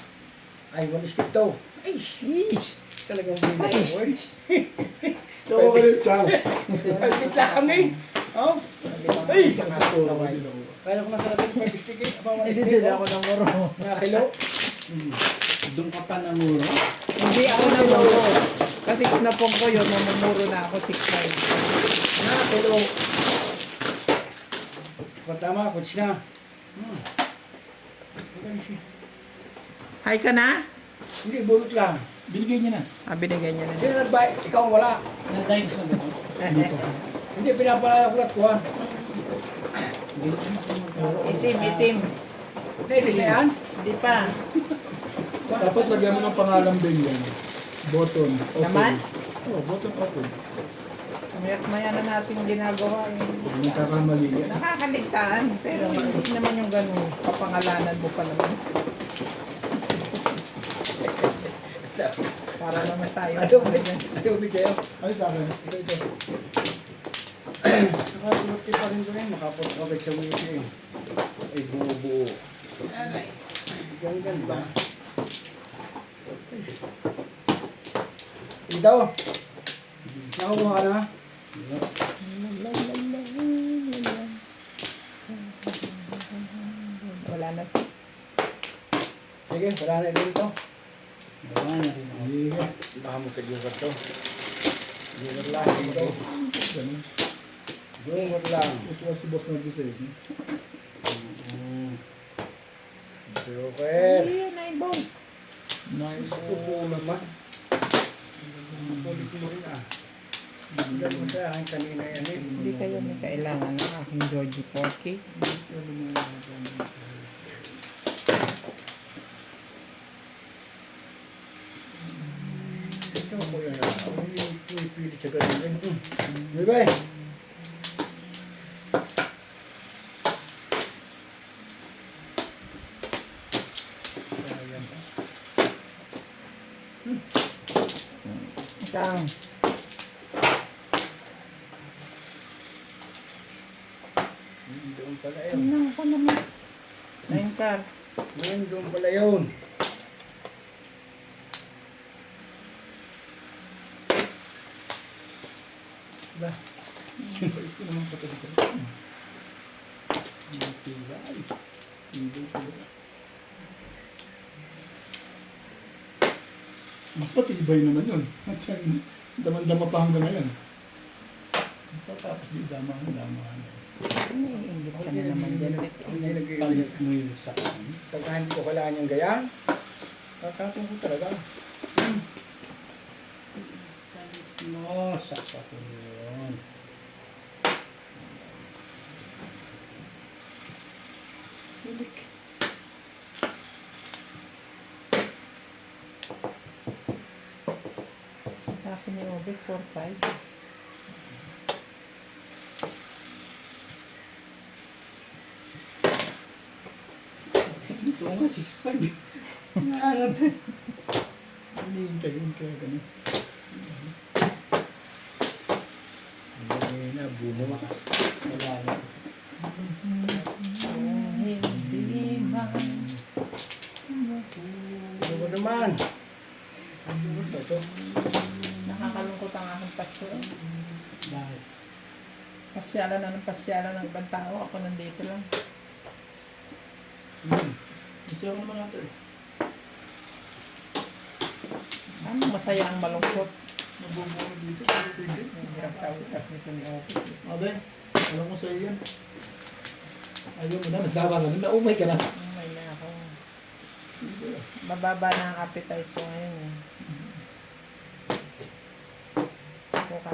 Ay, one stick to. Ay, Ish! talagang bilis mo eh. Ciao, Kalis, ciao. Kalpit lang eh. Oh, ay! Ako, hindi na ako. Kaya ko na sa natin 5 stick eh. Apa, one Hindi stick dila oh. ako ng muro. Mga kilo. Doon ka pa namuro? Hindi ako namuro. Kasi kung napong ko yun, mamumuro na ako 6'5". Pero, tama, coach na. Hi ka na? Hindi, bunot lang. Binigay niya na. Binigay niya na. Sino nag-buy? Ikaw ang wala. Na-dice na ba? Hindi, pinapalala ko lang ko ha. Itim. Ladies na yan? Hindi pa. Dapat lagyan mo ng pangalan din yan. Button. Open. Naman? Oo, button open. Maya na natin ginagawa. Hindi nagkakamali yan. Nakakaligtaan. Pero hindi naman yung ganun. Kapangalanan mo pa naman. Para naman tayo. Ayaw mo sa'yo. Ay, sa akin. Ito. Nakasulot pa rin ko rin. Makapot-kapit sa mga eh. Ay, buo-buo. Ganda. Ito. Nakuha ka na. Wala na. Sige, wala na din ito. Wala na rin ako. Yeah. Baka mo ka-joker to. Joker lang ito. Ganun. Joker lang. Ito was si boss nag-isay. Joker. Ay, 9 bones. Nice. Upo naman. Kulit mo rin ah. Hindi mo sa akin kanina yan eh. Hindi kayo may kailangan ng aking Georgie Porky. Ito ko yan ah. Ako yung pumipilit sa ganun. Bye-bye. Isang. Doon pala yun. Ano ko naman? 9 car. Ngayon doon pala yun. Ba? Ito naman patabi ko. Matibay. Hindi ko. Mas patibay naman yun. At yan, daman-dama pa hanggang ngayon. Tapos di damahan. Ingit ka na naman dyan. Hindi nag-iingat. Palit mo yung sa akin. Pagka hindi ko kailangan yung gaya, kakatong ko talaga. No, sakta ko yun. Tapos ni Obi, 4-5. Ito nga, 6'5". Ano to? Hinihintay yun kaya ganun. Hindi na, bumo. Wala na. Hindi man. Ano ba naman? Ano ba ito? Nakakalungkot ang aking pasto. Bakit? Pasyalan na ng pasyalan ng ibang tao. Ako nandito lang. Gusto ko naman natin. Ano masaya ang malungkot? Nabubuo dito. Pero pwede. Ang hirap kausap nito ni Obi. Abe, alam ko sa'yo yan. Ayaw mo na, nagsawa ka na, naumay ka na. May na ako. Mababa na ang appetite ko ngayon eh. Ako ka.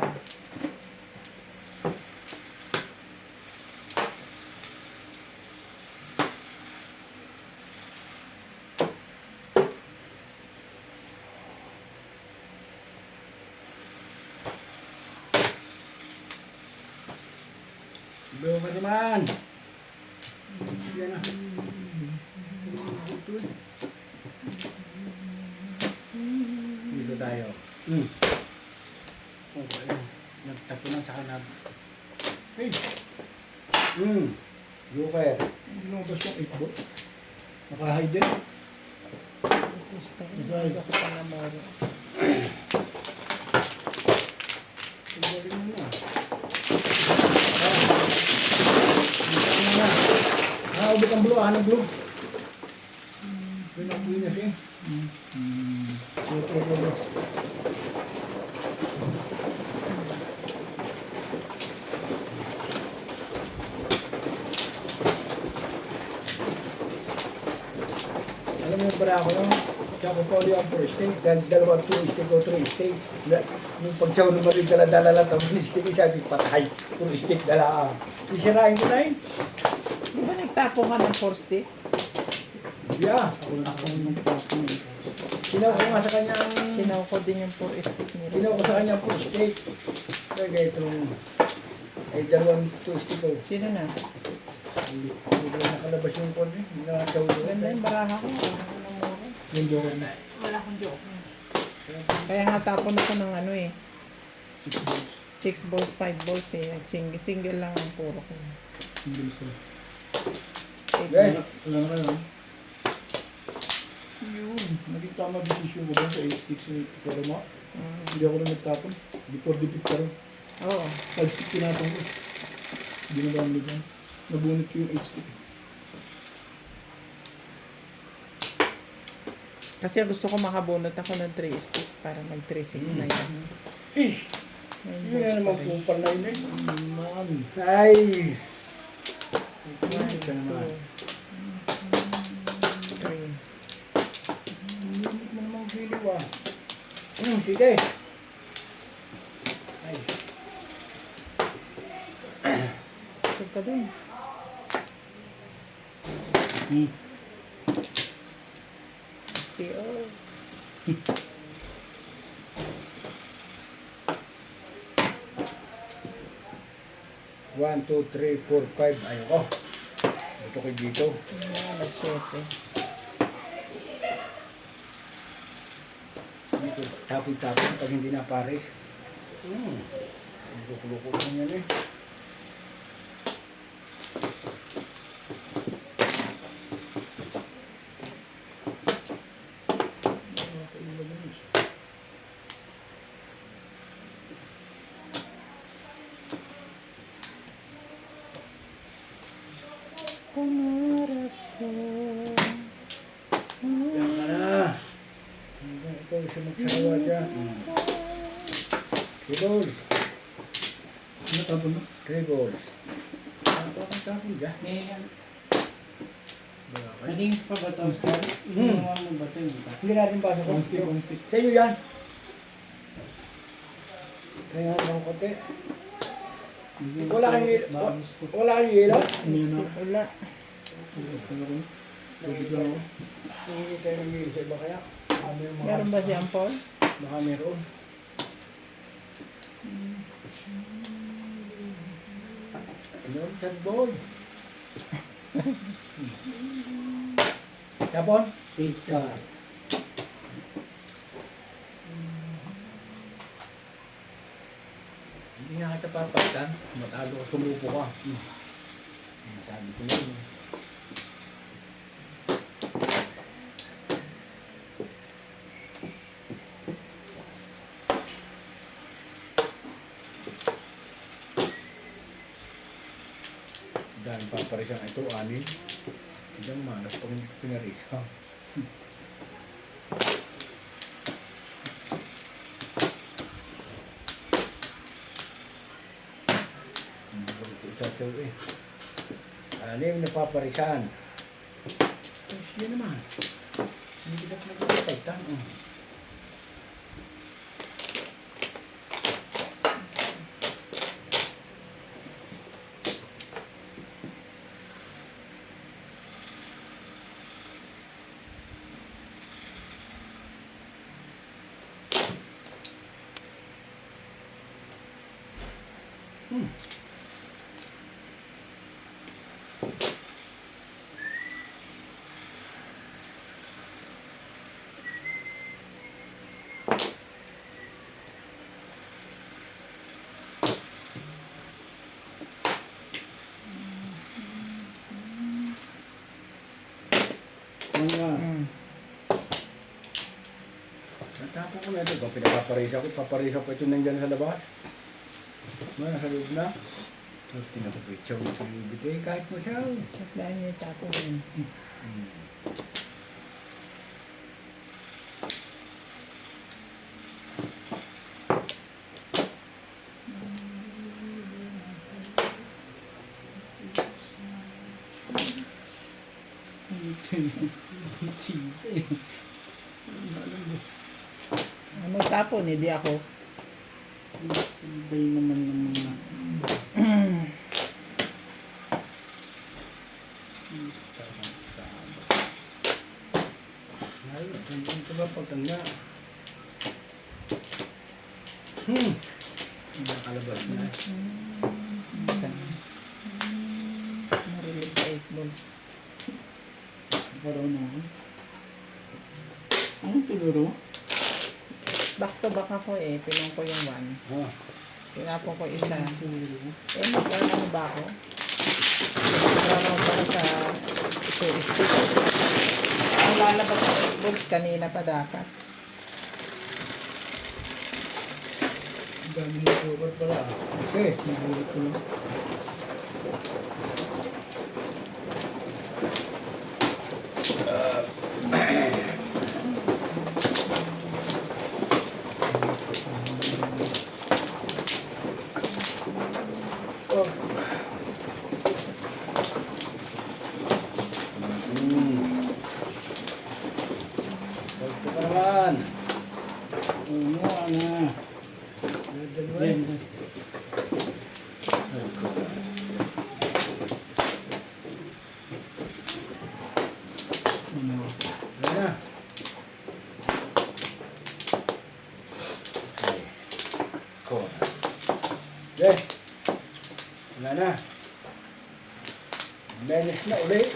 Bumo ka naman. Yan na. Dito tayo. Okay. Nagtapo lang sa kanab. Hey, Joker. hindi lumabas yung 8 ball. Nakahay din. Gusto ko. Masaya. Gusto ko na moro. Tuloy mo na. Ubi kang blue, hanap blue. Pinagbinas eh. So, ito guys. Alam mo yung para ako no? Tsaka ko ulit ang first steak. Dalawang 2 steak o 3 steak. Yung pagsaw naman rin dala-dala lang ang steak. Sabi patay. 2 steak dala. Sisirain ko na yun. Di ba nagtapon ka ng force stick? Yeah. Ako lang ako nagtapon eh. Sinaw ko nga sa kanya ang... Sinaw ko din yung force stick nila. Sinaw ko sa kanya ang first steak. Kaya itong... Ay dalawang 2 steak ko. Sino na? Hindi ko na nakalabas yung kon eh. Hindi na nakasaw doon. Ganda yung baraha ko. Yung joker na. Wala akong joke. Kaya nga tapon ako ng ano eh. 6 balls. 6 balls, 5 balls eh. Single lang ang puro ko. Ang bilis na. Guys, Wala na lang. Yun. Naging tama decision ko doon sa 8 sticks eh. Pero mo, hindi ako rin nagtapon. Before defeat pa rin. Oo. 5 stick tinapon ko. Hindi na dami dyan. Nabunot ko yung 8 stick. Kasi gusto ko makabunot ako ng 3 stick para mag 3-6 na yan. eh, Ayun, yun na naman kupal na yun eh. Man. Ay! One, Ito naman. 2, 3. Hindi mo naman giliw ah. Sige. Ay. Ito ka dun. STO. One, two, three, four, five. Ayun ko. Ito ko dito. Alas 7. Dito. Tapon-tapon pag hindi na pares. Luko-luko ko yan eh. Pangarap ko. Diyan ka na. Ikaw siya magsawa dyan. 3 balls. Ano tapon mo? 3 balls. Tapon dyan. Nalinis pa ba ito? Hindi naman mo ba ito? Hindi natin pasok. 1 stick, 1 stick. Sa iyo yan. Kaya nga lang konti. Wala kang wala kang yelo. Ano yun ako? Wala. Ano ko? Tubig lang ako. Hindi tayo ng yelo sa iba kaya. Meron ba siyang Paul? Baka meron. Meron chat boy. Tapon? Tika. Hindi nga kita papalitan. Matalo ka, sumupo ka. Sabi ko yun. Dahil paparisan ito, anin. Hindi ang manas pag hindi ko pinarisa. Hindi ko ito itataw eh. Anim na paparisan. Tapos yun naman. Hindi kita pinagpapalitan. Natapos ko na ito. Kung pinapaparisa ko, paparisa ko ito nandyan sa labas. Nasa loob na. Tapos tinakapitsaw ito yung ibig. Kahit mo siya. At dahil niya tapon yun. Tibay. Ano tapon, hindi ako. Tibay naman ng mga... Ay, hindi ko ba pagtanda? Nakalabas na. Marilit sa 8 balls. Parang na ako. Anong tinuro? Back to back ako eh. Pinong ko yung 1. Oh. Tinapon ko isa. Eh, magkano ba ako? Magkano ba sa tourist? Ang lalabas sa 8 balls kanina pa dapat. Ang dami ng sugar pala. Kasi, nagulit ko lang. Oh. Pagka ka naman. Ano, ano. Dalawa. Diyan, diyan. Ano? Wala na. Ko. Yes. Wala na. Menes na ulit.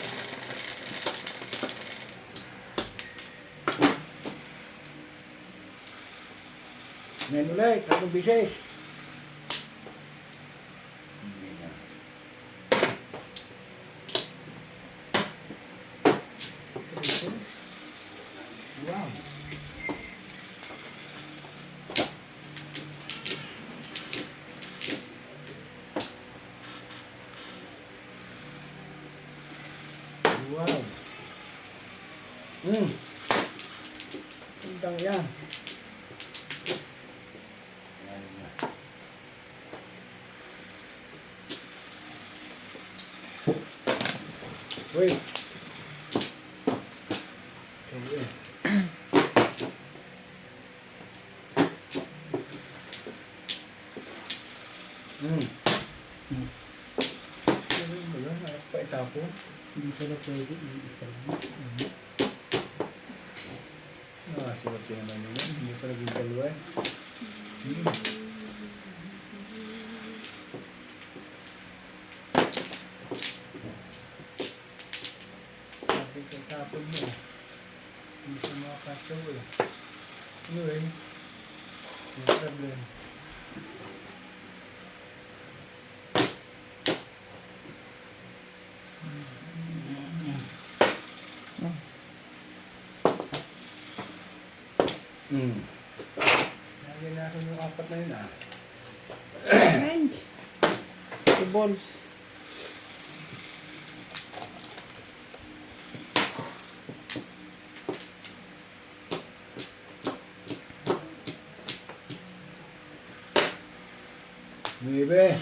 Men ulit. Tatlong bisis. Hindi na. Wow. Wow. Tindang yan. Yan na. Wait. Okay. Wala na. Paitapo. Hindi pala pwede iisa lang. Nakasiwat yun naman yun. Hindi pa naging dalawa. Bakit ang tapon mo? Hindi siya makakasyaw eh. Ano eh? May problem. Lagi na ako yung apat na yun ah. Nice. 2 balls. Nuebe.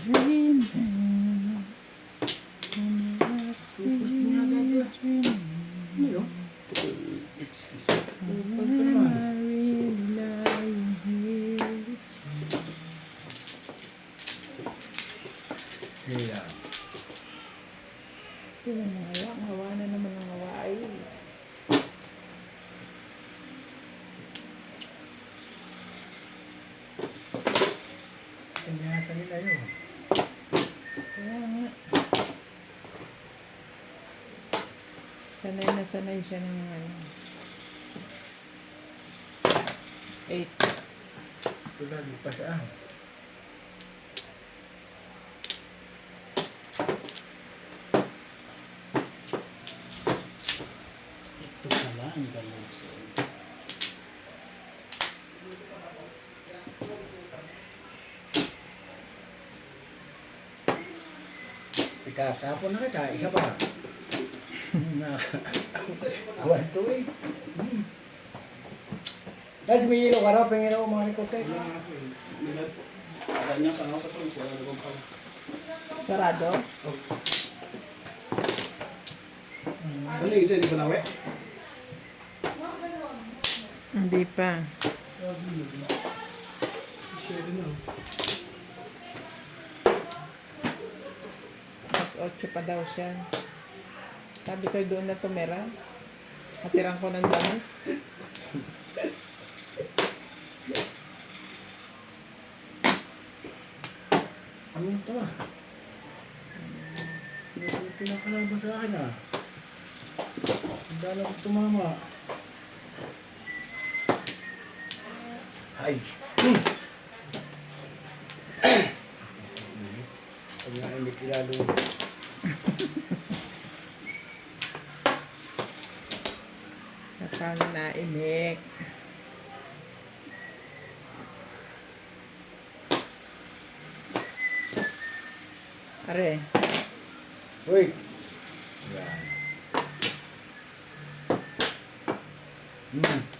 Excuse me. Yeah. Hawa na naman ang hawa ay. Sanyasa nila yun. Kaya nga. Sanay na sanay siya ng ano. 8. Ito lagi pa siya. Ito pala ang ganun sa Itatapon na kita. Isa pa. One, two, eight. Guys, may ilaw ka raw. Pingin ako mga likote. Kanya sa ako sa tulis, wala na kong pala. Sarado? Ano yung isa, di ba nawe? Hindi pa. Share na. Mas 8 pa daw siya. Sabi ko doon na tumira. Hatirang ko ng damit. Ano ito ah? Pinabuti na ka lang ba sa akin ah? Ang dala ko tumama. Ay! Pag naimik ilalo. Kapag naimik. Are, Uy! Yan. Hmm.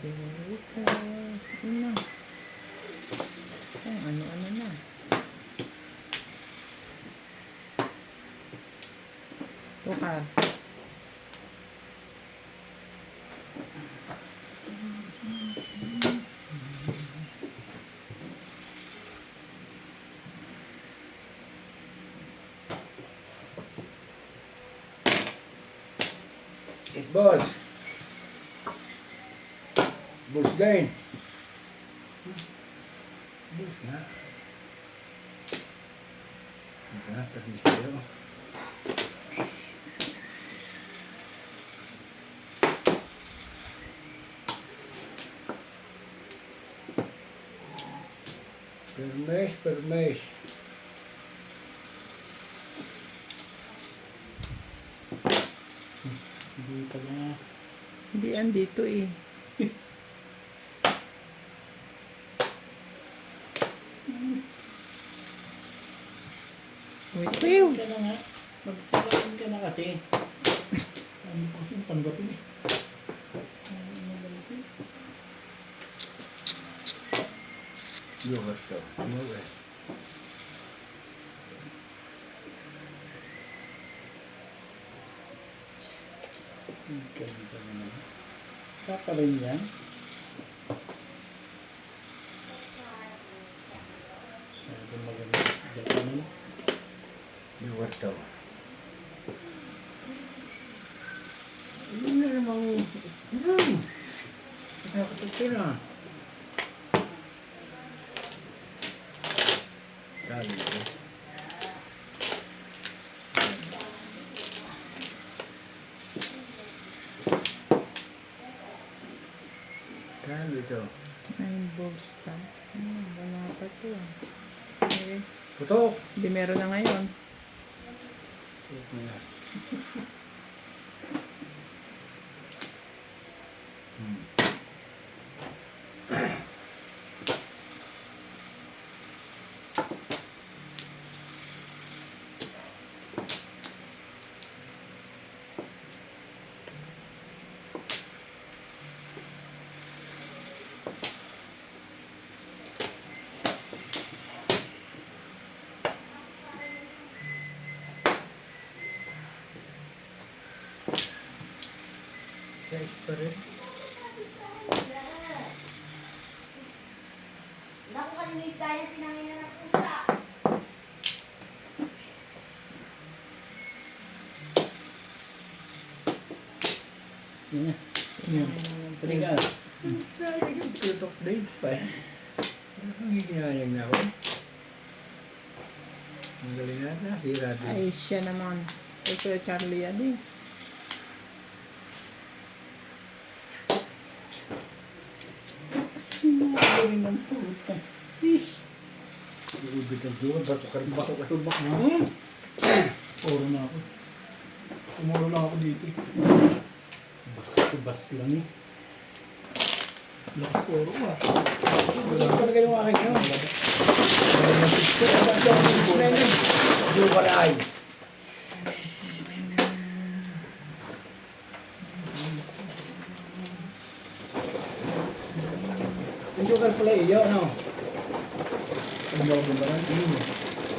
still ka. Ano? Ano na. Tukar. Eight balls. Bulls gain. Bus na. Ito na, tapos tayo. Permes. Hindi pala. Hindi andito eh. Wait, wait. Ka na nga. Magsilain ka na kasi. Ano pa kasi tanggapin eh. Yung ito. Umuwi. Ganito naman. Kapalin yan. Masyado maganda. Diyan ka naman. Yung ito. Yun na namang... Nakakatagpin na. Dali ito. Dali ito. 9 balls pa. Wala pa to. Okay. Putok! Hindi meron na ngayon. Yes, na yan. Guys pa rin. Naku, kanino isda yan, pinangina ng pusa. Yan na. Yan. Paliga. Sayang yung putok na yun. Ano kang higinayang na ako? Ang galing natin. Nasira din. Ay, siya naman. Ito Charlie yan eh. Sinagaling ng puta. Ish. Iubit ang duwan. Bato ka rin. Bato ka rin. Oro na ako. Umuro lang ako dito eh. Bas lang eh. Lakas oro ka. Wala ka na ganun akin yun. Yung paray. Yung joker pala iyo, ano? Ano ba ba?